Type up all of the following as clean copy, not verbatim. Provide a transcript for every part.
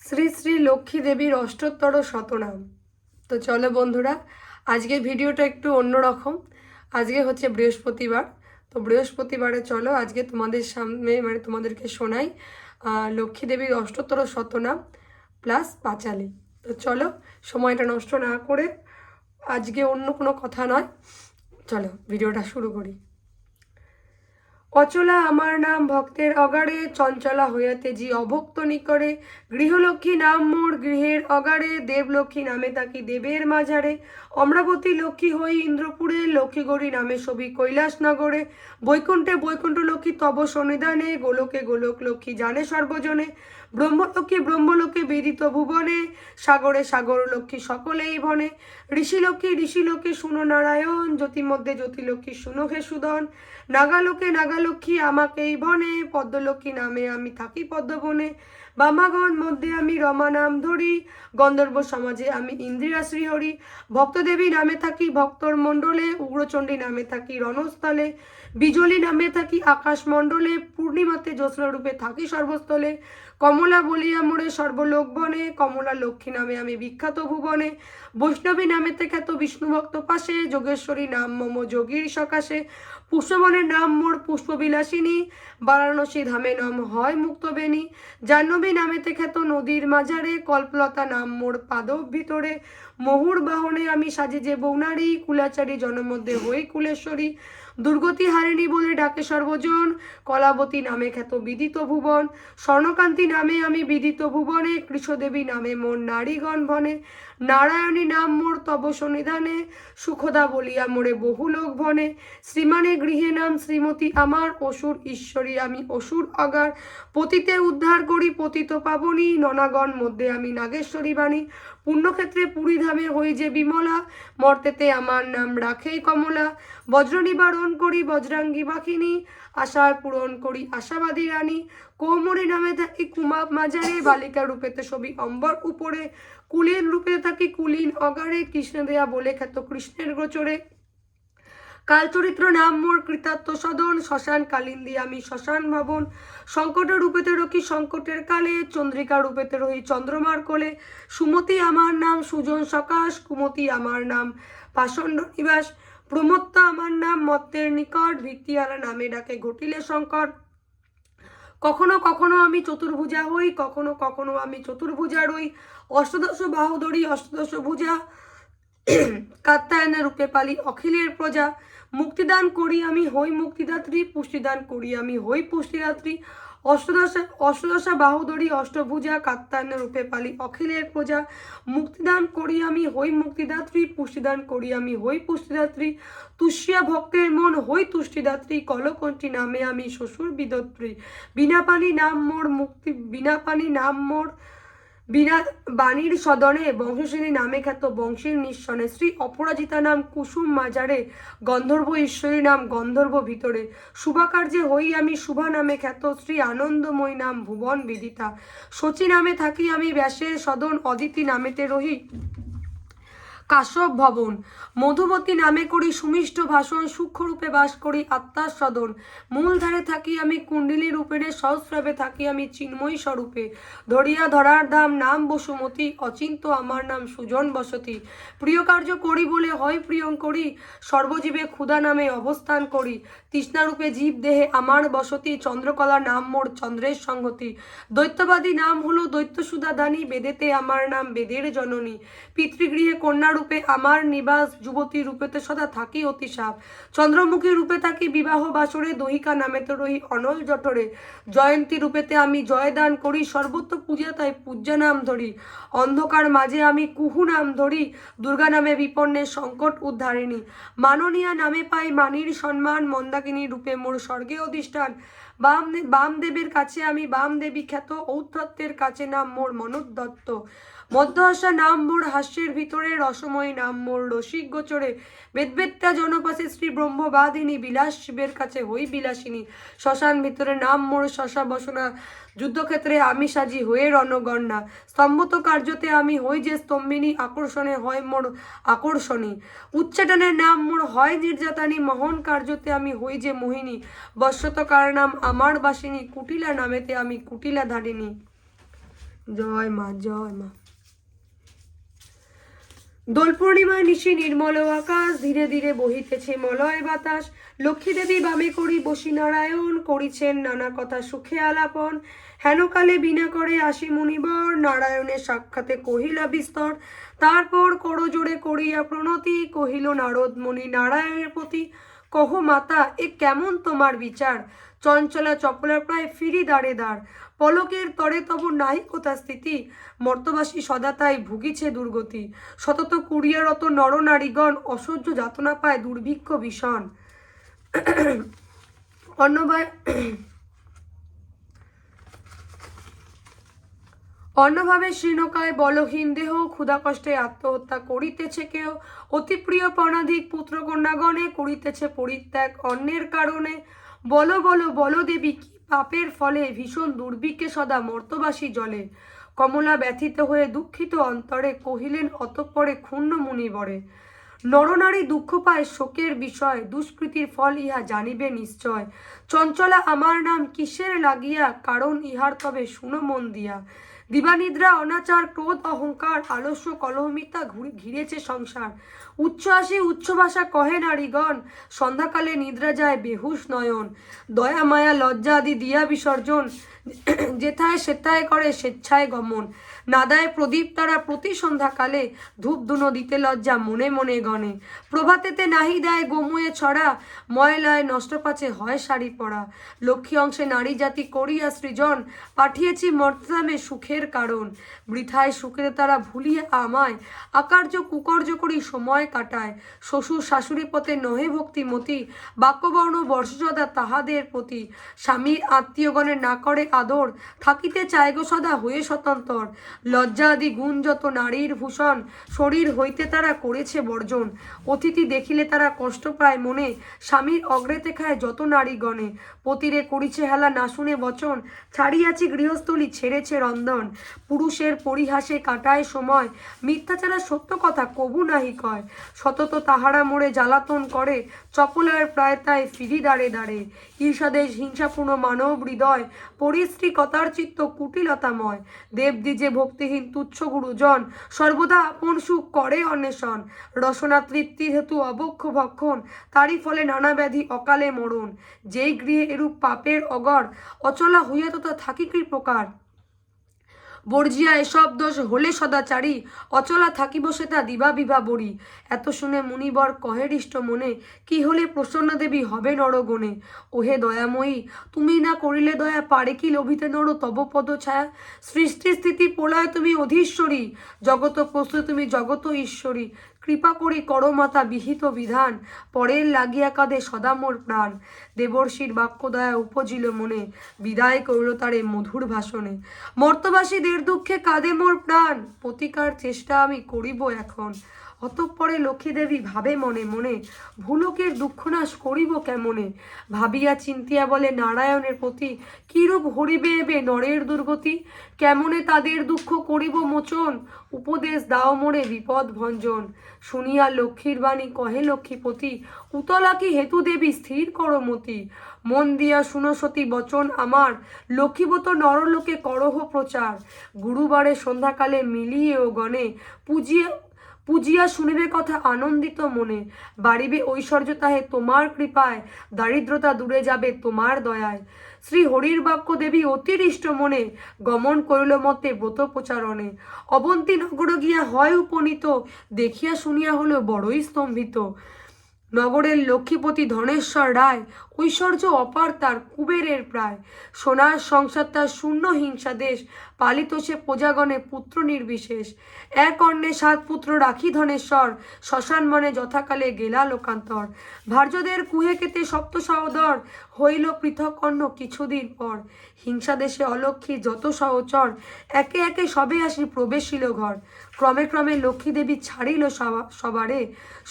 শ্রী শ্রী লক্ষ্মী দেবীর অষ্টোত্তর শতনাম। তো চলো বন্ধুরা, আজকে ভিডিওটা একটু অন্যরকম। আজকে হচ্ছে বৃহস্পতিবার। তো বৃহস্পতিবারে চলো আজকে তোমাদের সামনে তোমাদেরকে শোনাই লক্ষ্মী দেবীর অষ্টোত্তর শতনাম প্লাস পাঁচালী। তো চলো, সময়টা নষ্ট না করে আজকে অন্য কোনো কথা নয়, চলো ভিডিওটা শুরু করি। অচলা আমার নাম ভক্তের অগাড়ে, চঞ্চলা হইয়াতে জি অভক্ত নিকরে। গৃহলক্ষ্মী নাম মোর গৃহের অগাড়ে, দেবলক্ষ্মী নামে তাকি দেবের মাঝারে। অমরাবতী লক্ষ্মী হই ইন্দ্রপুরে, লক্ষ্মী গৌরী নামে সবই কৈলাস নগরে। বৈকুণ্ঠে বৈকুণ্ঠ লক্ষ্মী তব সন্নিধানে, গোলকে গোলক লক্ষ্মী জানে সর্বজনে। ব্রহ্মলক্ষ্মী ব্রহ্মলোকে বেদিত ভুবনে, সাগরে সাগর লক্ষ্মী সকলেই বনে। ঋষিলক্ষ্মী ঋষিলোকে শুনো নারায়ণ, জ্যোতিমধ্যে জ্যোতিলক্ষ্মী শুনো হে সুদন। নাগালোকে নাগালক্ষ্মী আমাকেই বনে, পদ্মলক্ষ্মী নামে আমি থাকি পদ্মবনে। বামাগণ মধ্যে আমি রমা নাম ধরি, গন্ধর্ব সমাজে আমি ইন্দিরা শ্রীহরি। ভক্তদেবী নামে থাকি ভক্তর মণ্ডলে, উগ্রচণ্ডী নামে থাকি রণস্থলে। বিজলী নামে থাকি আকাশ মণ্ডলে, পূর্ণিমাতে জ্যোৎস্না রূপে থাকি সর্বস্থলে। কমলা বলিয়া মোরে সর্বলোক বনে, কমলা লক্ষ্মী নামে আমি বিখ্যাত ভুবনে। বৈষ্ণবী নামেতে খ্যাত বিষ্ণু ভক্ত পাশে, যোগেশ্বরী নাম মম যোগীর সকাশে। পুষ্পবনের নাম মোর পুষ্পবিলাসিনী, বারাণসী ধামে নাম হয় মুক্তবেণী। জাহ্নবী নামেতে খ্যাত নদীর মাঝারে, কল্পলতা নাম মোর পাদব ভিতরে। মহুর বাহনে আমি সাজি যে বৌনারী, কুলাচারী জনমধ্যে হই কুলেশ্বরী। দুর্গতি হারিণী বলে ডাকে সর্বজন, কলাবতী নামে খ্যাত বিদিত ভুবন। স্বর্ণকান্তি নামে আমি বিদিত ভুবনে, কৃষ্ণদেবী নামে মোর নারীগণ বনে। নারায়ণী নাম মোর তব সন্নিধানে, সুখদা বলিয়া মোরে বহু লোক ভনে। শ্রীমানে গৃহে নাম শ্রীমতী আমার, অসুর ঈশ্বরী আমি অসুর অগার। পতিতে উদ্ধার করি পতিত পাবনী, ননাগণ মধ্যে আমি নাগেশ্বরী বাণী। পুণ্যক্ষেত্রে পুরী ধামে হই যে বিমলা, মর্তেতে আমার নাম রাখেই কমলা। বজ্র নিবারণ করি বজ্রাঙ্গী বাকিনী, আশার পূরণ করি আশাবাদী রানী। কৌমরী নামে থাকি কুমাব মাঝারে, বালিকা রূপেতে ছবি অম্বর উপরে। কুলীন রূপে থাকি কুলীন অগারে, কৃষ্ণ দেয়া বলে খ্যাত কৃষ্ণের গোচরে। কালচরিত্র নাম মোর কৃতার্থ সদন, শ্মশান কালিন্দী আমি শ্মশান ভবন। সংকট রূপেতে রকি সংকটের কালে, চন্দ্রিকা রূপেতে রহি চন্দ্রমার কোলে। সুমতি আমার নাম সুজন সকাশ, কুমতি আমার নাম পাষণ্ড নিবাস। প্রমত্তা আমার নাম মত্তের নিকট, ভিত্তিহারা নামে ডাকে ঘটিলে সংকট। কখনো কখনো আমি চতুর্ভুজা হই, কখনো কখনো আমি চতুর্ভুজা রই। অষ্টদশ বাহুধরি অষ্টদশ ভুজা, কাত্যায়নের রূপে পালি অখিলের প্রজা। মুক্তিদান করি আমি হই মুক্তিদাত্রী, পুষ্টিদান করি আমি হই পুষ্টিদাত্রী। অষ্টদশা বাহুধরি অষ্টভুজা, কাত্যায়নের রূপে পালি অখিলের প্রজা। মুক্তিদান করি আমি হই মুক্তিদাত্রী, পুষ্টিদান করি আমি হই পুষ্টিদাত্রী। তুষ্যা ভক্তের মন হই তুষ্টিদাত্রী, কলকণ্ঠী নামে আমি শ্বশুর বিদত্রী। বিনা পানি নাম মোর মুক্তি, বিনা পানি নাম মোর বিনা বাণীর সদনে, বংশশ্রেণী নামে খ্যাত বংশের নিঃসনে। শ্রী অপরাজিতা নাম কুসুম মাজারে, গন্ধর্ব ঈশ্বরী নাম গন্ধর্ব ভিতরে। শুভাকার্যে হই আমি শুভা নামে খ্যাত, শ্রী আনন্দময়ী নাম ভুবন বিদিতা। শচী নামে থাকি আমি ব্যাসের সদন, অদিতি নামেতে রহি কাশ্যপ ভবন। মধুমতী নামে করি সুমিষ্ট ভাষণ, সূক্ষ্মরূপে বাস করি আত্মার সদন। মূলধারে থাকি আমি কুণ্ডলী রূপেরে, সহস্রাবে থাকি আমি চিন্ময়ী স্বরূপে। ধরিয়া ধরার ধাম নাম বসুমতী, অচিন্ত আমার নাম সুজন বসতি। প্রিয় কার্য করি বলে হয় প্রিয়ঙ্করী, সর্বজীবে ক্ষুধা নামে অবস্থান করি। তৃষ্ণারূপে জীব দেহে আমার বসতি, চন্দ্রকলা নাম মোর চন্দ্রের সংগতি। দৈত্যবাদী নাম হলো দৈত্যসুধা দানী, বেদেতে আমার নাম বেদের জননী। পিতৃগৃহে কন্যা রূপে আমার নিবাস, যুবতী রূপেতে সদা থাকি অতিসাপ। চন্দ্রমুখী রূপে থাকি বিবাহ বাসরে, দহিকা নামেতে রহি অনল জঠরে। জয়ন্তী রূপেতে আমি জয়দান করি, সর্বত্র পূজা তাই পূজ্য নাম ধরি। অন্ধকার মাঝে আমি কুহু নাম ধরি, দুর্গা নামে বিপন্নের সংকট উদ্ধারিণী। মাননীয়া নামে পাই মানির সম্মান, মন্দাকিনী রূপে মোর স্বর্গে অধিষ্ঠান। বামদেবের কাছে আমি বামদেবী খ্যাত, ঔদ্ধত্যের কাছে নাম মোর মনোদত্ত। মধ্যহাসা নাম মোর হাস্যের ভিতরে, রসময়ী নাম মোর রসিক গোচরে। বেদবেত্তা জনপাশে শ্রী ব্রহ্মবাদিনী, বিলাস শিবের কাছে হই বিলাসিনী। শ্মশান ভিতরে নাম মোর শশা বসনা, যুদ্ধক্ষেত্রে আমি সাজি হয়ে রণগণনা। স্তম্ভত কার্যতে আমি হই যে স্তম্ভিনী, আকর্ষণে হয় মোর আকর্ষণী। উচ্চাটনের নাম মোর হয় নির্যাতনী, মোহন কার্যতে আমি হই যে মোহিনী। বশ্যতকার নাম আমার বাসিনী, কুটিলা নামেতে আমি কুটিলা ধারিণী। জয় মা, জয় মা। দোল পূর্ণিমায় নিশি নির্মল আকাশ, ধীরে ধীরে বহিতেছে মলয় বাতাস। লক্ষ্মী দেবী বামে করি বসি নারায়ণ, করিছেন নানা কথা সুখে আলাপন। হেনকালে বিনা করে আসি মুনিবর, নারায়ণের সাক্ষাতে কহিলা বিস্তর। তারপর করজোড়ে করিয়া প্রণতি, কহিল নারদ মুনি নারায়ণের প্রতি। কহ মাতা, এ কেমন তোমার বিচার? চঞ্চলা চপলা প্রায় ফিরি দাঁড়ে দাঁড়। পলকের তরে তব নাই কোথা স্থিতি, মর্তবাসী সদা তাই ভুগিছে দুর্গতি। শতত কুড়িয়ারত নরনারীগণ, অসহ্য যাতনা পায় দুর্ভিক্ষ ভীষণ। অন্যভাবে শীর্ণকায় বলহীন দেহ, ক্ষুধা কষ্টে আত্মহত্যা করিতেছে কেউ। অতি প্রিয় পণাধিক পুত্রকন্যাগণে, করিতেছে পরিত্যাগ অন্যের কারণে। বলো বলো বলো দেবী, কি পাপের ফলে ভীষণ দুর্ভিক্ষে সদা মর্তবাসী জলে। কমলা ব্যথিত হয়ে দুঃখিত অন্তরে, কহিলেন অতঃপরে ক্ষুণ্ণ মুনিবরে। নরনারী দুঃখ পায় শোকের বিষয়, দুষ্কৃতির ফল ইহা জানিবে নিশ্চয়। চঞ্চলা আমার নাম কিসের লাগিয়া, কারণ ইহার তবে শুনো মন দিয়া। দিবানিদ্রা অনাচার ক্রোধ অহংকার, আলস্য কলহমিতা ঘিরেছে সংসার। উচ্ছ্বাসে উচ্চ ভাষা কহে নারীগণ, সন্ধ্যাকালে নিদ্রা যায় বেহুশ নয়ন। দয়া মায়া লজ্জা আদি দিয়া বিসর্জন, যেথায় সেথায় করে স্বেচ্ছায় গমন। নাদায় প্রদীপ তারা প্রতি সন্ধ্যাকালে, ধূপ ধুনো দিতে লজ্জা মনে মনে গণে। প্রভাতেতে নাহি দেয় গোময়ে ছড়া, ময়লায় নষ্ট পাচে হয় শাড়ি পরা। লক্ষ্মী অংশে নারী জাতি করিয়া সৃজন, পাঠিয়েছি মর্তধামে সুখের কারণ। বৃথায় সুখের তারা ভুলিয়া আমায়, আকার্য কুকর্য করি সময় কাটায়। শ্বশুর শাশুড়ি পথে নহে ভক্তিমতি, বাক্যবর্ণ বর্ষসদা তাহাদের প্রতি। স্বামীর আত্মীয়গণের না করে আদর, থাকিতে চায় গো সদা হয়ে স্বতন্ত্র। লজ্জা আদি গুণ যত নারীর ভূষণ, শরীর হইতে তারা করেছে বর্জন। অতিথি দেখিলে তারা কষ্ট পায় মনে, স্বামীর অগ্রেতে খায় যত নারীগণে। পতিরে করিছে হেলা না শুনে বচন, ছাড়িয়াছি গৃহস্থলী ছেড়েছে রন্ধন। পুরুষের পরিহাসে কাটায় সময়, মিথ্যাচারা সত্য কথা কবু নাহি কয়। সতত তাহারা মোড়ে জ্বালাতন করে, চপলার প্রায় তাই ফিরি দাঁড়ে দাঁড়ে। ঈর্ষাদেশ হিংসাপূর্ণ মানব হৃদয়, পরিশ্রীকতার চিত্ত কুটিলতাময়। দেবদ্বিজে ভক্তিহীন তুচ্ছ গুরুজন, সর্বদা আপন সুখ করে অন্বেষণ। রসনা তৃপ্তির হেতু অবক্ষ ভক্ষণ, তারই ফলে নানা ব্যাধি অকালে মরণ। যেই গৃহে এরূপ পাপের অগর, অচলা হইয়া তথা থাকি কি প্রকার। বর্জিয়া এসব দোষ হলে সদাচারী, অচলা থাকিব সেটা দিবা বিভা বড়ি। এত শুনে মুনিবর কহে হৃষ্ট মনে, কি হলে প্রসন্ন দেবী হবে নরগণে। ওহে দয়াময়ী, তুমি না করিলে দয়া, পারে কি লোভিতে নর তব পদ ছায়া। সৃষ্টি স্থিতি প্রলয় তুমি অধীশ্বরী, জগত প্রস্তুত তুমি জগত ঈশ্বরী। কৃপা করি করো মাতা বিহিত বিধান, পরের লাগিয়া কাঁদে সদা মোর প্রাণ। দেবর্ষির বাক্য দয়া উপজিল মনে, বিদায় করিল তারে মধুর ভাষণে। মর্তবাসীদের দুঃখে কাঁদে মোর প্রাণ, প্রতিকার চেষ্টা আমি করিব এখন। অতঃপরে লক্ষ্মী দেবী ভাবে মনে মনে, ভুলোকের দুঃখনাশ করিব কেমনে। ভাবিয়া চিন্তিয়া বলে নারায়ণের প্রতি, কিরূপ হরিবে এবে নরের দুর্গতি। কেমনে তাদের দুঃখ করিব মোচন, উপদেশ দাও মোরে বিপদ ভঞ্জন। শুনিয়া লক্ষ্মীর বাণী কহে লক্ষ্মীপতি, উতলা কি হেতু দেবী স্থির করো মতি। মন দিয়া শুনো সতী বচন আমার, লক্ষ্মীবত নরলোকে করহ প্রচার। গুরুবারে সন্ধ্যাকালে মিলিয়ে ও গণে, পুজিয়া শুনিবে কথা আনন্দিত মনে। বাড়িবে ঐশ্বর্য তাহে তোমার কৃপায়, দারিদ্রতা দূরে যাবে তোমার দয়ায়। শ্রী হরির বাক্য দেবী অতিরিষ্ট মনে, গমন করিল মতে ব্রত প্রচারণে। অবন্তী নগর গিয়া হয় উপনীত, দেখিয়া শুনিয়া হলো বড়ই স্তম্ভিত। নগরের লক্ষ্মীপতি ধনেশ্বর রায়, ঐশ্বর্য অপার তার কুবেরের প্রায়। সোনার সংসার তার শূন্য হিংসা দেশ, পালিত সে প্রজাগণে পুত্র নির্বিশেষ। এক অন্নে 7 পুত্র রাখি ধনেশ্বর, শ্মশান মনে যথাকালে গেলা লোকান্তর। ভার্যদের কুহে কেতে সপ্ত সহোদর, হইল পৃথক অন্য কিছুদিন পর। হিংসা দেশে অলক্ষ্মী যত সহচর, একে একে সবে আসি প্রবেশিল ঘর। ক্রমে ক্রমে লক্ষ্মী দেবী ছাড়িল সবারে,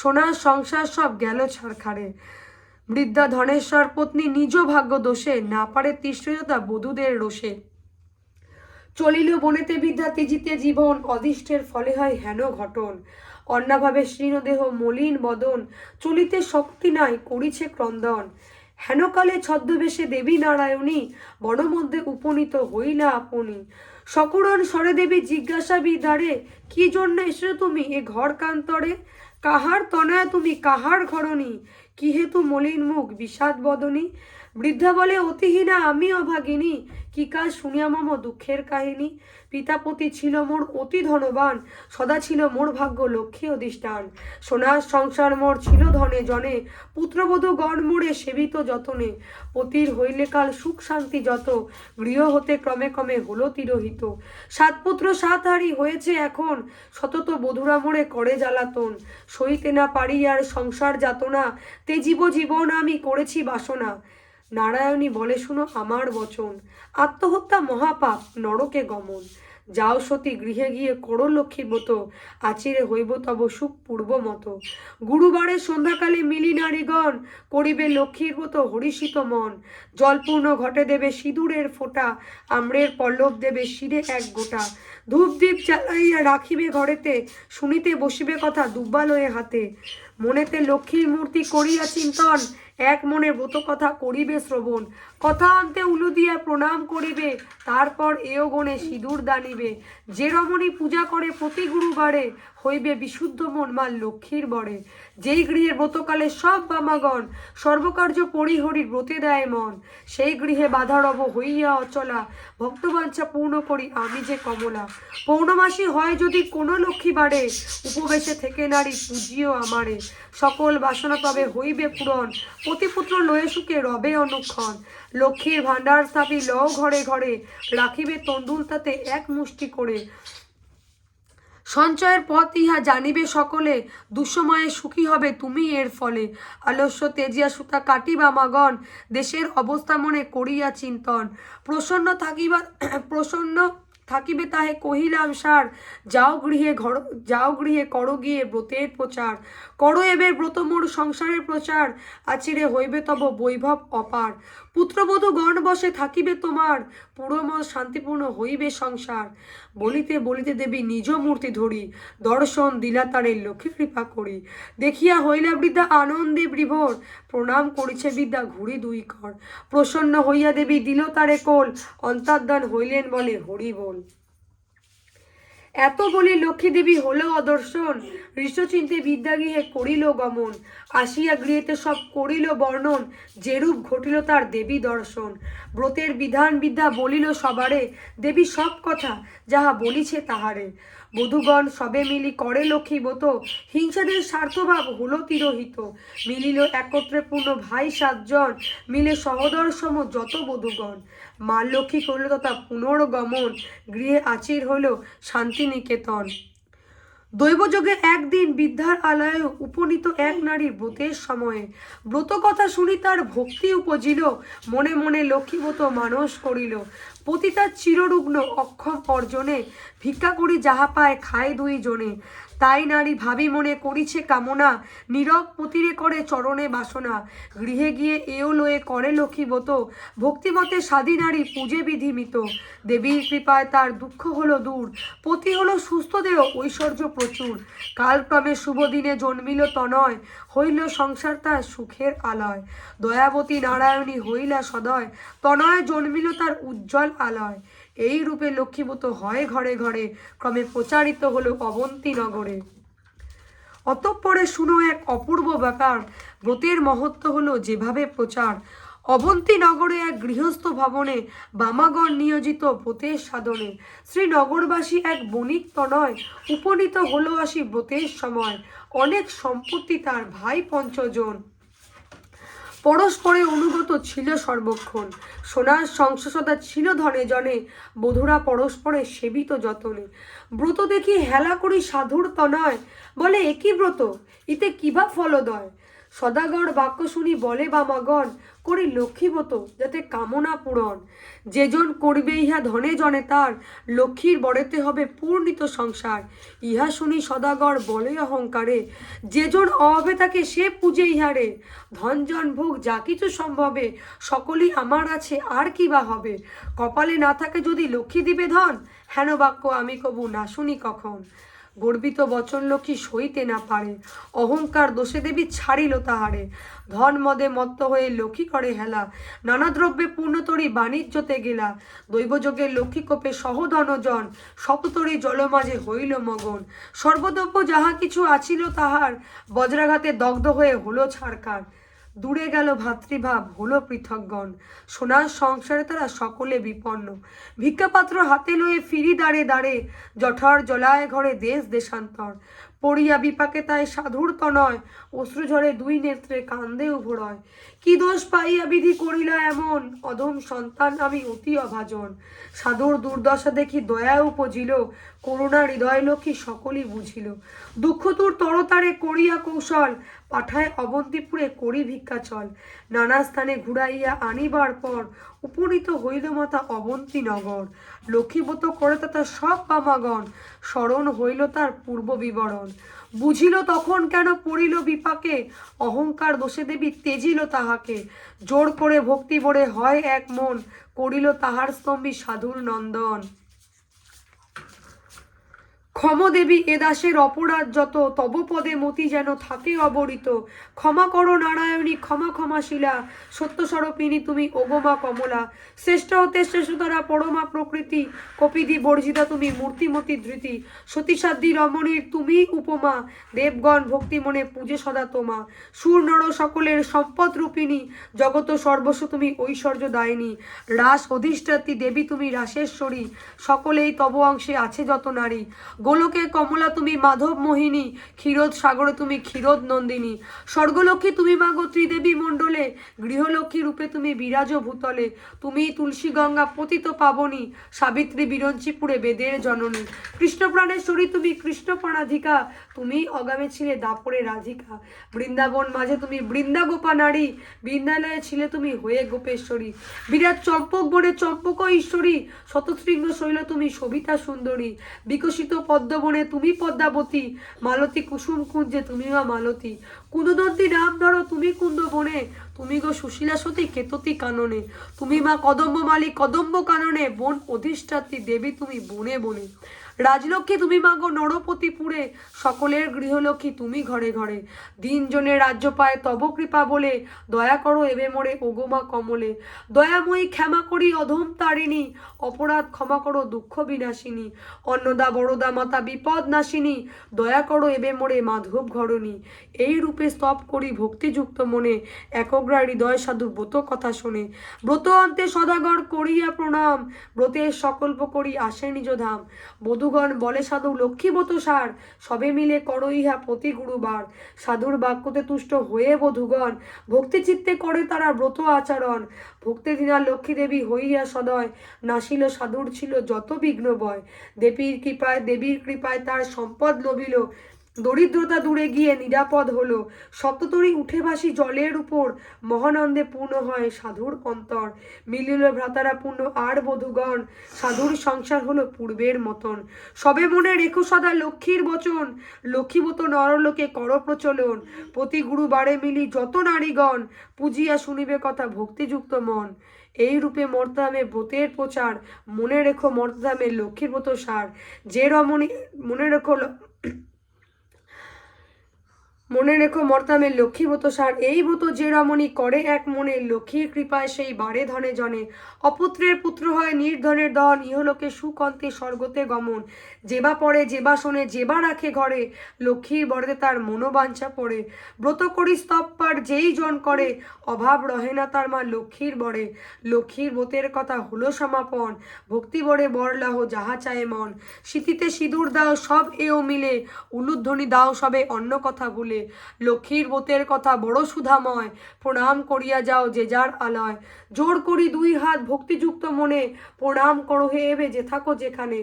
সোনার সংসার সব গেল ছারখারে। বৃদ্ধা ধনেশ্বর পত্নী নিজ ভাগ্য দোষে, না পারে তৃষ্ণতা বধূদের রোষে। চলিল বনেতে বিদ্যা তেজিতে জীবন, অদিষ্টের ফলে হয় হেন ঘটন। অন্নাভাবে শীর্ণদেহ মলিন বদন, চলিতে শক্তি নাই করিছে ক্রন্দন। হেনকালে ছদ্মবেশে দেবী নারায়ণী, বনমধ্যে উপনীত হইলা আপনি। সকরণ স্বরে দেবী জিজ্ঞাসা বিদারে, কি জন্য এসেছো তুমি এ ঘর কান্তরে? কাহার তনয়া তুমি, কাহার ঘরণী, কি হেতু মলিন মুখ বিষাদ বদনী? বৃদ্ধা বলে, অতিহীনা আমি অভাগিনী, কি কাজ শুনিয়া মম দুঃখের কাহিনী? পিতাপতি ছিল মোর অতি ধনবান, সদা ছিল মোর ভাগ্য লক্ষ্মী অধিষ্ঠান। সোনার সংসার মোর ছিল ধনে জনে, পুত্রবধূ গণ মোরে সেবিত যতনে। পতির হইলে কাল সুখ শান্তি যত, গৃহ হতে ক্রমে ক্রমে হলো তিরোহিত। সাত পুত্র সাত হারি হয়েছে এখন, সতত বধূরা মোরে করে জ্বালাতন। সইতে না পারি আর সংসার যাতনা, তেজিব জীবন আমি করেছি বাসনা। নারায়ণী বলে, শুনো আমার বচন, আত্মহত্যা মহাপাপ, নরকে গমন। যাও সতী গৃহে গিয়ে করো লক্ষ্মীর মতো, আচিরে হইব তব সুখ পূর্ব মতো। গুরুবারে সন্ধ্যাকালে মিলি নারীগণ, করিবে লক্ষ্মীর মতো হরিষিত মন। জলপূর্ণ ঘটে দেবে সিঁদুরের ফোঁটা, আম্রের পল্লব দেবে শিরে এক গোটা। ধূপ দ্বীপ জ্বালাইয়া রাখিবে ঘরেতে, শুনিতে বসিবে কথা দুব্বালয়ে হাতে। মনেতে লক্ষ্মীর মূর্তি করিয়া চিন্তন, এক মনে ব্রত কথা করিবে শ্রবণ। কথা আনতে উলু দিয়া প্রণাম করিবে, তারপর এও গণে সিঁদুর দানিবে। যে রমণী পূজা করে প্রতি গুরুবারে, হইবে বিশুদ্ধ মন মা লক্ষ্মীর বরে। যেই গৃহের ব্রতকালে সব বামাগণ, সর্বকার্য পরিহরির ব্রতে দেয় মন। সেই গৃহে বাধা রব হইয়া অচলা, ভক্তবাঞ্ছা পূর্ণ করি আমি যে কমলা। পৌর্ণমাসী হয় যদি কোনো লক্ষ্মী বাড়ে, উপবেশে থেকে নারী পূজিও আমারে। সকল বাসনা তবে হইবে পূরণ, পতিপুত্র লয়ে সুখে রবে অনুক্ষণ। লক্ষ্মীর ভাণ্ডার স্থাপি লও ঘরে ঘরে, রাখিবে তণ্ডুল তাতে এক মুষ্টি করে। সঞ্চয়ের পথ ইহা জানিবে সকলে, দুঃসময়ে সুখী হবে তুমি এর ফলে। আলস্য তেজিয়া সুতা কাটিবা মাগণ, দেশের অবস্থা মনে করিয়া চিন্তন। প্রসন্ন থাকিবে তাহে কহিলাম সার, যাও গৃহে করো গিয়ে ব্রতের প্রচার। করো এবার ব্রত মোর সংসারের প্রচার, আচিরে হইবে তব বৈভব অপার। পুত্রবধূ গণ বসে থাকিবে তোমার, পুরমল শান্তিপূর্ণ হইবে সংসার। বলিতে বলিতে দেবী নিজ মূর্তি ধরি, দর্শন দিলা তারে লক্ষ্মী কৃপা করি। দেখিয়া হইলা বৃদ্ধা আনন্দে বিভোর, প্রণাম করিছে বিদ্যা ঘুরি দুই কর। প্রসন্ন হইয়া দেবী দিল তারে কোল, অন্তর্ধান হইলেন বলে হরি বল। এত বলি লক্ষ্মী দেবী হলো অদর্শন, ঋষচিন্তে বিদ্যাগৃহে করিল গমন। আসিয়া গৃহেতে সব করিল বর্ণন, যেরূপ ঘটিল তার দেবী দর্শন। ব্রতের বিধান বিদ্যা বলিল সবারে, দেবী সব কথা যাহা বলিছে তাহারে। বধূগণ সবে মিলি করে লক্ষ্মী ব্রত, হিংসাদের স্বার্থভাব হলো তিরোহিত। মিলিল একত্রে পূর্ণ ভাই সাতজন, মিলে সহদর সম যত বধূগণ। মা লক্ষ্মী করিল তথা পুনর্গমন, গৃহে আচির হইল শান্তিনিকেতন। দৈবযোগে একদিন বিদ্যার আলয়ে উপনীত এক নারী ব্রতের সময়ে। ব্রত কথা শুনি তার ভক্তি উপজিল, মনে মনে লক্ষ্মী ব্রত মানস করিল। পতি তার চিররুগ্ন অক্ষম অর্জনে, ভিক্ষা করি যাহা পায় খায় দুই জনে। তাই নারী ভাবি মনে করিছে কামনা, নীরব পতিরে করে চরণে বাসনা। গৃহে গিয়ে এও লয়ে করে লক্ষ্মী ব্রত, ভক্তিমতে সাধী নারী পূজে বিধিমিত। দেবীর কৃপায় তার দুঃখ হলো দূর, পতি হলো সুস্থ দেহ ঐশ্বর্য প্রচুর। কালক্রমে শুভ দিনে জন্মিল তনয়, হইল সংসার তার সুখের আলয়। দয়াবতী নারায়ণী হইলা সদয়, তনয় জন্মিল তার উজ্জ্বল আলয়। এই রূপে লক্ষ্মীব্রত হয় ঘরে ঘরে, ক্রমে প্রচারিত হলো অবন্তী নগরে। অতঃপরে শুনো এক অপূর্ব ব্যাপার, ব্রতের মহত্ব হলো যেভাবে প্রচার। অবন্তী নগরে এক গৃহস্থ ভবনে, বামাগণ নিয়োজিত ব্রতের সাধনে। শ্রীনগরবাসী এক বণিক তনয়, উপনীত হলো আসি ব্রতের সময়। অনেক সম্পত্তি তার ভাই পঞ্চজন, পরস্পরে অনুগত ছিল সর্বক্ষণ। সোনার সংসদা ছিল ধনে জনে, বধূরা পরস্পরে সেবিত যতনে। ব্রত দেখি হেলা করি সাধুর তনয়, বলে একই ব্রত ইতে কিবা ফলদয়। সদাগর বাক্য শুনি বলে বামাগণ, করি লক্ষ্মী ব্রত যাতে কামনা পূরণ। যেজন করবে ইহা ধনে জনে তার, লক্ষ্মীর বরেতে হবে পূর্ণিত সংসার। ইহা শুনি সদাগর বলে অহংকারে, যেজন অভাবে থাকে সে পূজে ইহারে। ধন জন ভোগ যা কিছু সম্ভবে, সকলই আমার আছে আর কি বা হবে। কপালে না থাকে যদি লক্ষ্মী দিবে ধন, হেন বাক্য আমি কবু না শুনি কখন। গর্বিত বচন লক্ষ্মী সইতে না পারে, অহংকার দোষে দেবী ছাড়িল তাহারে, ধন মদে মত্ত হয়ে লক্ষ্মী করে হেলা, নানা দ্রব্যে পূর্ণতরী বাণিজ্যতে গেলা, দৈবযোগে লক্ষ্মী কোপে সহধনজন, সপ্তরী জলমাঝে হইল মগন, সর্বদ্রব্য যাহা কিছু আছিল তাহার, বজ্রাঘাতে দগ্ধ হয়ে হলো ছারকার, দূরে গেল ভাতৃভাব হলো পৃথকগণ, সোনার সংসারে তারা সকলে বিপন্ন, ভিক্ষাপাত্র হাতে লয়ে ফিরি দাঁড়ে দাঁড়ে, জঠর জলায় ঘরে দেশ দেশান্তর, পড়িয়া বিপাকে তাই সাধুর তনয়, অশ্রু ঝরে দুই নেত্রে কান্দে উভরয়, কি দোষ পাইয়া বিধি করিলা এমন, অধম সন্তান আমি অতি অভাজন, সাধুর দুর্দশা দেখি দয়া উপজিল, করুণা হৃদয় লক্ষ্মী সকলই বুঝিল, দুঃখ তোর তরতারে করিয়া কৌশল, পাঠায় অবন্তিপুরে করি ভিক্ষা চল, নানা স্থানে ঘুরাইয়া আনিবার পর, উপনীত হইল মাতা অবন্তী নগর, লক্ষ্মীব্রত করে তার সব বামাগণ, স্মরণ হইল তার পূর্ব বিবরণ, বুঝিল তখন কেন পড়িল বিপাকে, অহংকার দোষে দেবী তেজিল তাহাকে, জোর করে ভক্তি ভরে হয় এক মন, করিল তাহার স্তম্ভী সাধুর নন্দন। ক্ষম দেবী এ দাসের অপরাধ যত, তব পদে মতি যেন থাকে অবরিত, ক্ষমা করো নারায়ণী ক্ষমা ক্ষমাশীলা, সত্যস্বরূপিনী তুমি ওগমা কমলা, শ্রেষ্ঠ হতে শ্রেষ্ঠতারা পরমা প্রকৃতি, কপিদি বর্জিতা তুমি মূর্তিমতি ধৃতি, সতীসাধ্যী রমণীর তুমি উপমা, দেবগণ ভক্তি মনে পূজে সদা তোমা, সুর নর সকলের সম্পদ রূপিণী, জগত সর্বস্ব তুমি ঐশ্বর্য দায়িনী, রাস অধিষ্ঠাত্রী দেবী তুমি রাসেশ্বরী, সকলেই তব অংশে আছে যত নারী, গোলকে কমলা তুমি মাধব মোহিনী, ক্ষীরোদ সাগরে তুমি ক্ষীরোদ নন্দিনী, স্বর্গলক্ষ্মী তুমি মাগো ত্রিদেবী মণ্ডলে, গৃহলক্ষ্মী রূপে তুমি বিরাজ ভূতলে, তুমি তুলসী গঙ্গা পতিত পাবনী, সাবিত্রী বিরঞ্চিপুরে বেদের জননী, কৃষ্ণ প্রাণেশ্বরী তুমি কৃষ্ণ প্রাণাধিকা, তুমি অগামে ছিলে দাপরে রাধিকা, বৃন্দাবন মাঝে তুমি বৃন্দা গোপা নারী, বৃন্দালয়ে ছিলে তুমি হয়ে গোপেশ্বরী, বিরাট চম্পক বনে চম্পক ঈশ্বরী, শতশৃঙ্গ শৈল তুমি সবিতা সুন্দরী, বিকশিত পদ্মবনে তুমি পদ্মাবতী, মালতী কুসুম কুঞ্জে তুমি মা মালতী, কুন্দদন্তী নাম ধরো তুমি কুন্দ বনে, তুমি গো সুশীলা সতী কেততী কাননে, তুমি মা কদম্ব মালী কদম্ব কাননে, বন অধিষ্ঠাত্রী দেবী তুমি বনে বনে, রাজলক্ষ্মী তুমি মাগো নরপতিপুরে, সকলের গৃহলক্ষ্মী তুমি ঘরে ঘরে, দিনজনে রাজ্য পায় তব কৃপা বলে, দয়া করো এবে মোরে ওগোমা কমলে, দয়াময়ী ক্ষমা করি অধম তারিণী, অপরাধ ক্ষমা করো দুঃখ বিনাশিনী, অন্নদা বড়দা মাতা বিপদ নাশিনী, দয়া করো এবে মোরে মাধব ঘরণী, এই রূপে স্তব করি ভক্তিযুক্ত মনে, একগ্রা হৃদয় সাধু ব্রত কথা শোনে, ব্রত অন্তে সদাগর করিয়া প্রণাম, ব্রতের সকল্প করি আসে নিজ ধাম, বধূগণ বলে সাধু লক্ষ্মীব্রত সার, সবে মিলে করো ইহা প্রতি গুরুবার, সাধুর বাক্যতে তুষ্ট হয়ে বধূগণ, ভক্তি চিত্তে করে তারা ব্রত আচরণ, ভক্তি দিনা লক্ষ্মী দেবী হইয়া সদয়, নাসিল সাধুর ছিল যত বিঘ্ন ভয়, দেবীর কৃপায় তার সম্পদ লভিল, দরিদ্রতা দূরে গিয়ে নিরাপদ হলো, সপ্ততরী উঠে ভাসি জলের উপর, মহানন্দে পূর্ণ হয় সাধুর অন্তর, মিলিল ভ্রাতারা পূর্ণ আর বধূগণ, সাধুর সংসার হলো পূর্বের মতন, সবে মনে রেখো সদা লক্ষ্মীর বচন, লক্ষ্মীবত নরলোকে কর প্রচলন, প্রতি গুরুবারে মিলি যত নারীগণ, পূজিয়া শুনিবে কথা ভক্তিযুক্ত মন, এই রূপে মর্তামে ব্রতের প্রচার, মনে রেখো মর্তামে লক্ষ্মীর ব্রত সার, যে রমণী মনে রেখো মর্তামের লক্ষ্মীব্রত সার, এই ব্রত যে রমণী করে এক মনে, লক্ষ্মীর কৃপায় সেই বারে ধনে জনে, অপুত্রের পুত্র হয় নির্ধনের ধন, ইহলোকে সুখ অন্তে স্বর্গতে গমন, যেবা পড়ে যেবা শোনে যেবা রাখে ঘরে, লক্ষ্মীর বরে তার মনোবাঞ্ছা পড়ে, ব্রত করি স্তব পাঠ যেই জন করে, অভাব রহে না তার মা লক্ষ্মীর বরে, লক্ষ্মীর ব্রতের কথা হলো সমাপন, ভক্তি বরে বরলাহ যাহা চায় মন, স্মৃতিতে সিঁদুর দাও সব এও মিলে, উলুধ্বনি দাও সবে অন্য কথা ভুলে, লক্ষ্মীর ব্রতের কথা বড় সুধাময়, প্রণাম করিয়া যাও যে যার আলয়, জোর করি দুই হাত ভক্তিযুক্ত মনে, প্রণাম করো হে এবে যে থাকো যেখানে,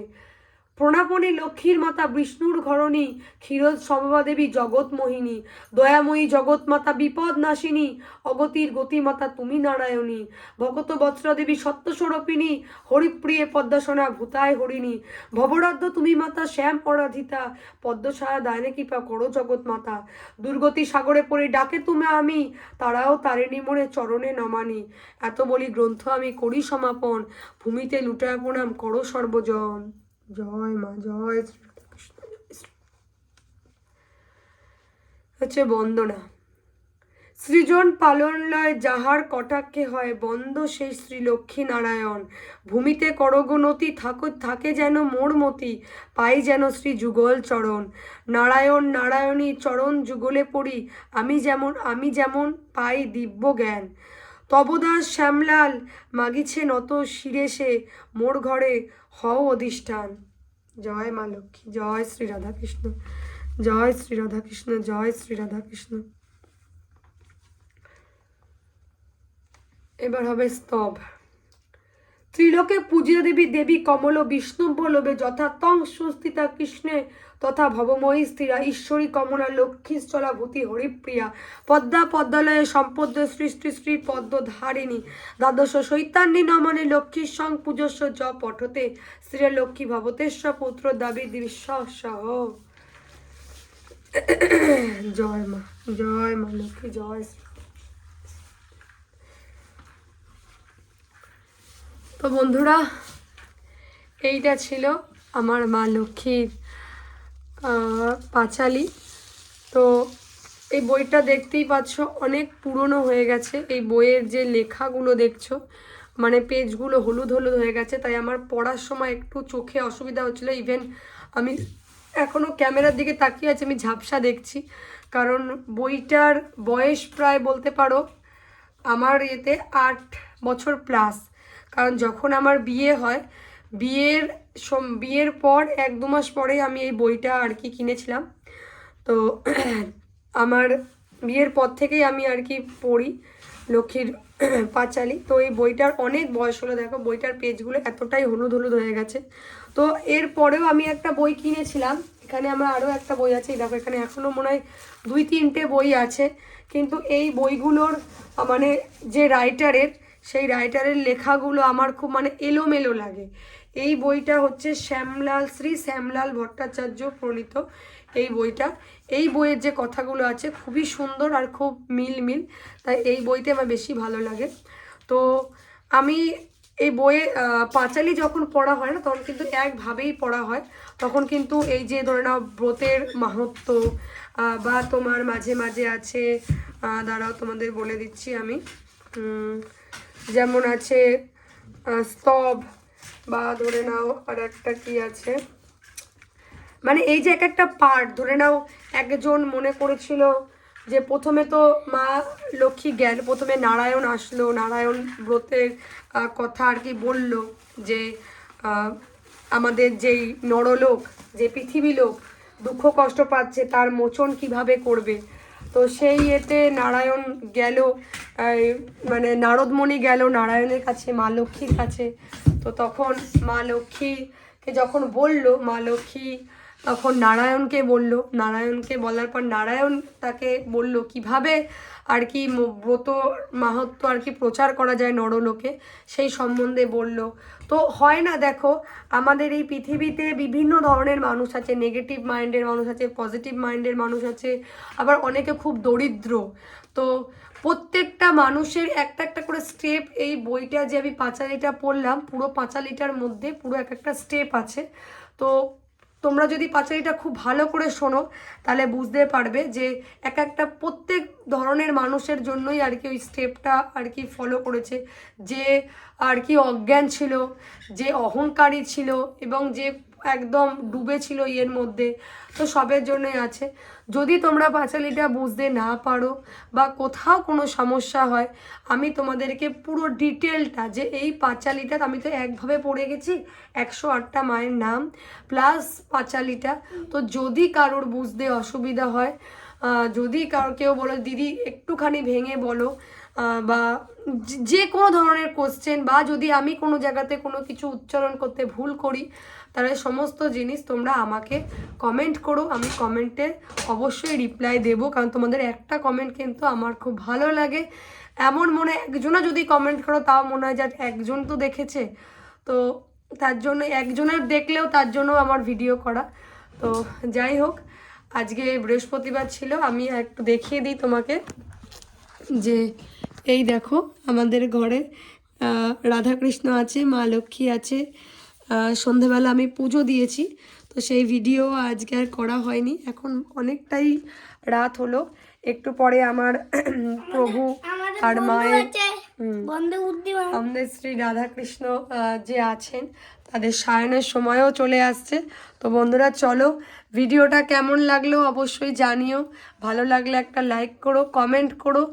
প্রণাপনী লক্ষ্মীর মাতা বিষ্ণুর ঘরণী, ক্ষীরোদ সমবা দেবী জগৎ মোহিনী, দয়াময়ী জগৎ মাতা বিপদ নাশিনী, অগতির গতিমাতা তুমি নারায়ণী, ভগত বৎসরা দেবী সত্যস্বরূপিণী, হরিপ্রিয়ে পদ্মাসনা ভূতায় হরিণী, ভবরাধ্য তুমি মাতা শ্যাম অরাধিতা, পদ্মসায়া দায়নে কৃপা করো জগৎ মাতা, দুর্গতি সাগরে পড়ে ডাকে তুমি আমি, তারাও তারিণী মোরে চরণে নমানি, এত বলি গ্রন্থ আমি করি সমাপন, ভূমিতে লুটায় প্রণাম করো সর্বজন। জয় মা, জয় শ্রী কৃষ্ণ। হচ্ছে বন্দনা। সৃজন পালনলয় যাহার কটাক্ষে হয়, বন্দ সেই শ্রী লক্ষ্মী নারায়ণ। ভূমিতে করগনতি থাকে যেন মোর মতি, পাই যেন শ্রী যুগল চরণ। নারায়ণ নারায়ণী চরণ যুগলে পড়ি, আমি যেমন পাই দিব্য জ্ঞান। তবদাস শ্যামলাল মাগিছে নত শিরে সে, মোর ঘরে হও অধিষ্ঠান। জয় মা লক্ষ্মী, জয় শ্রী রাধাকৃষ্ণ, জয় শ্রী রাধাকৃষ্ণ, জয় শ্রী রাধাকৃষ্ণ। এবার হবে স্তব। ত্রিলোকে পূজিত দেবী দেবী কমল বিষ্ণু বলবে, যথা তং সুস্থিতা কৃষ্ণে তথা ভবময়ী স্থিরা। ঈশ্বরী কমলা লক্ষ্মীশ্চলা ভূতি হরিপ্রিয়া, পদ্মা পদ্মালয়ে সম্পদ্য সৃষ্টি শ্রী পদ্ম ধারিণী। দ্বাদশ চৈতান্যী নমনে লক্ষ্মীর সং পূজস্ব জ পঠতে, শ্রী লক্ষ্মী ভবতেশ্ব পুত্র দাবী বিশ্বাসহ। জয় মা, জয় মা লক্ষ্মী, জয়। তো বন্ধুরা, এইটা ছিল আমার মা লক্ষ্মীর পাঁচালী। তো এই বইটা দেখতেই পাচ্ছ অনেক পুরনো হয়ে গেছে। এই বইয়ের যে লেখাগুলো দেখছো, মানে পেজগুলো হলুদ হলুদ হয়ে গেছে, তাই আমার পড়ার সময় একটু চোখে অসুবিধা হচ্ছিলো। ইভেন আমি এখনও ক্যামেরার দিকে তাকিয়ে আছি, আমি ঝাপসা দেখছি, কারণ বইটার বয়স প্রায় বলতে পারো আমার 8 বছর প্লাস। কারণ যখন আমার বিয়ে হয়, বিয়ের পর 1-2 মাস পরে আমি এই বইটা আর কি কিনেছিলাম। তো আমার বিয়ের পর থেকেই আমি আর কি পড়ি লক্ষ্মীর পাঁচালী। তো এই বইটার অনেক বয়স হলো, দেখো বইটার পেজগুলো এতটাই হলুদ হলুদ হয়ে গেছে। তো এর পরেও আমি একটা বই কিনেছিলাম, এখানে আমার আরও একটা বই আছে, দেখো এখানে এখনও মনে হয় 2-3টে বই আছে। কিন্তু এই বইগুলোর মানে যে রাইটারের, সেই রাইটারের লেখাগুলো আমার খুব মানে এলোমেলো লাগে। এই বইটা হচ্ছে শ্রী শ্যামলাল ভট্টাচার্য প্রণীত এই বইটা। এই বইয়ের যে কথাগুলো আছে খুবই সুন্দর আর খুব মিল, তাই এই বইতে আমার বেশি ভালো লাগে। তো আমি এই বইয়ে পাঁচালী যখন পড়া হয় না, তখন কিন্তু একভাবেই পড়া হয়। তখন কিন্তু এই যে ধরে নাও ব্রতের মাহাত্ম্য বা তোমার মাঝে মাঝে আছে, দাঁড়াও তোমাদের বলে দিচ্ছি আমি, যেমন আছে স্তব, বা ধরে নাও আর একটা কি আছে, মানে এই যে একটা পার্ট ধরে নাও, একজন মনে করেছিল যে প্রথমে তো মা লক্ষ্মী গেল, প্রথমে নারায়ণ আসলো, নারায়ণ ব্রতের কথা আর কি বলল যে আমাদের যেই নরলোক, যে পৃথিবী লোক দুঃখ কষ্ট পাচ্ছে তার মোচন কিভাবে করবে। তো সেই এতে নারায়ণ গেল, মানে নারদমণি গেল নারায়ণের কাছে, মা লক্ষ্মীর কাছে। তো তখন মা লক্ষ্মীকে যখন বলল, মা লক্ষ্মী তখন নারায়ণকে বলল, নারায়ণকে বলার পর নারায়ণ তাকে বলল কিভাবে আর কি ব্রত মাহাত্ম্য আর কি প্রচার করা যায় নরলোকে, সেই সম্বন্ধে বলল। তো হয় না, দেখো আমাদের এই পৃথিবীতে বিভিন্ন ধরনের মানুষ আছে, নেগেটিভ মাইন্ডের মানুষ আছে, পজিটিভ মাইন্ডের মানুষ আছে, আবার অনেকে খুব দরিদ্র। তো প্রত্যেকটা মানুষের একটা একটা করে স্টেপ, এই বইটা যে আমি পাঁচালীটা পড়লাম, পুরো পাঁচালীটার মধ্যে পুরো একটা স্টেপ আছে। তো তোমরা যদি পাঁচালীটা খুব ভালো করে শোনো তাহলে বুঝতে পারবে যে একটা প্রত্যেক ধরনের মানুষের জন্যই আর কি ওই স্টেপটা আর কি ফলো করেছে। যে আর কি অজ্ঞান ছিল, যে অহংকারী ছিল, এবং যে একদম ডুবে ছিল এর মধ্যে, তো সবের জন্যই আছে। যদি তোমরা পাঁচালীটা বুঝতে না পারো বা কোথাও কোনো সমস্যা হয়, আমি তোমাদেরকে পুরো ডিটেলটা, যে এই পাঁচালীটা আমি তো একভাবে পড়ে গেছি, 108টা মায়ের নাম প্লাস পাঁচালীটা। তো যদি কারোর বুঝতে অসুবিধা হয়, যদি কেউ বলো দিদি একটুখানি ভেঙে বলো, বা যে কোনো ধরনের কোশ্চেন, বা যদি আমি কোনো জায়গাতে কোনো কিছু উচ্চারণ করতে ভুল করি, তাহলে সমস্ত জিনিস তোমরা আমাকে কমেন্ট করো, আমি কমেন্টে অবশ্যই রিপ্লাই দেবো। কারণ তোমাদের একটা কমেন্ট কিন্তু আমার খুব ভালো লাগে। এমন মনে একজনও যদি কমেন্ট করো তাও মনে হয় যে একজন তো দেখেছে, তো তার জন্য একজনের দেখলেও তার জন্য আমার ভিডিও করা। তো যাই হোক, আজকে বৃহস্পতিবার ছিল, আমি একটু দেখিয়ে দিই তোমাকে যে এই দেখো আমাদের ঘরে রাধাকৃষ্ণ আছে, মা লক্ষ্মী আছে, সন্ধেবেলা আমি পুজো দিয়েছি। তো সেই ভিডিও আজকে আর করা হয়নি। এখন অনেকটাই রাত হলো, একটু পরে আমার প্রভু আর মায়ের আমাদের শ্রী রাধাকৃষ্ণ যে আছেন তাদের সায়নের সময়ও চলে আসছে। তো বন্ধুরা চলো, ভিডিওটা কেমন লাগলো অবশ্যই জানিও, ভালো লাগলে একটা লাইক করো, কমেন্ট করো,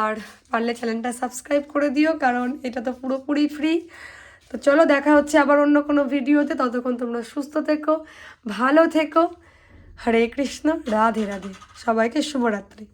আর পারলে চ্যানেলটা সাবস্ক্রাইব করে দিও, কারণ এটা তো পুরোপুরি ফ্রি। তো চলো, দেখা হচ্ছে আবার অন্য কোনো ভিডিওতে। ততক্ষণ তোমরা সুস্থ থেকো, ভালো থেকো। হরে কৃষ্ণ, রাধে রাধে, সবাইকে শুভরাত্রি।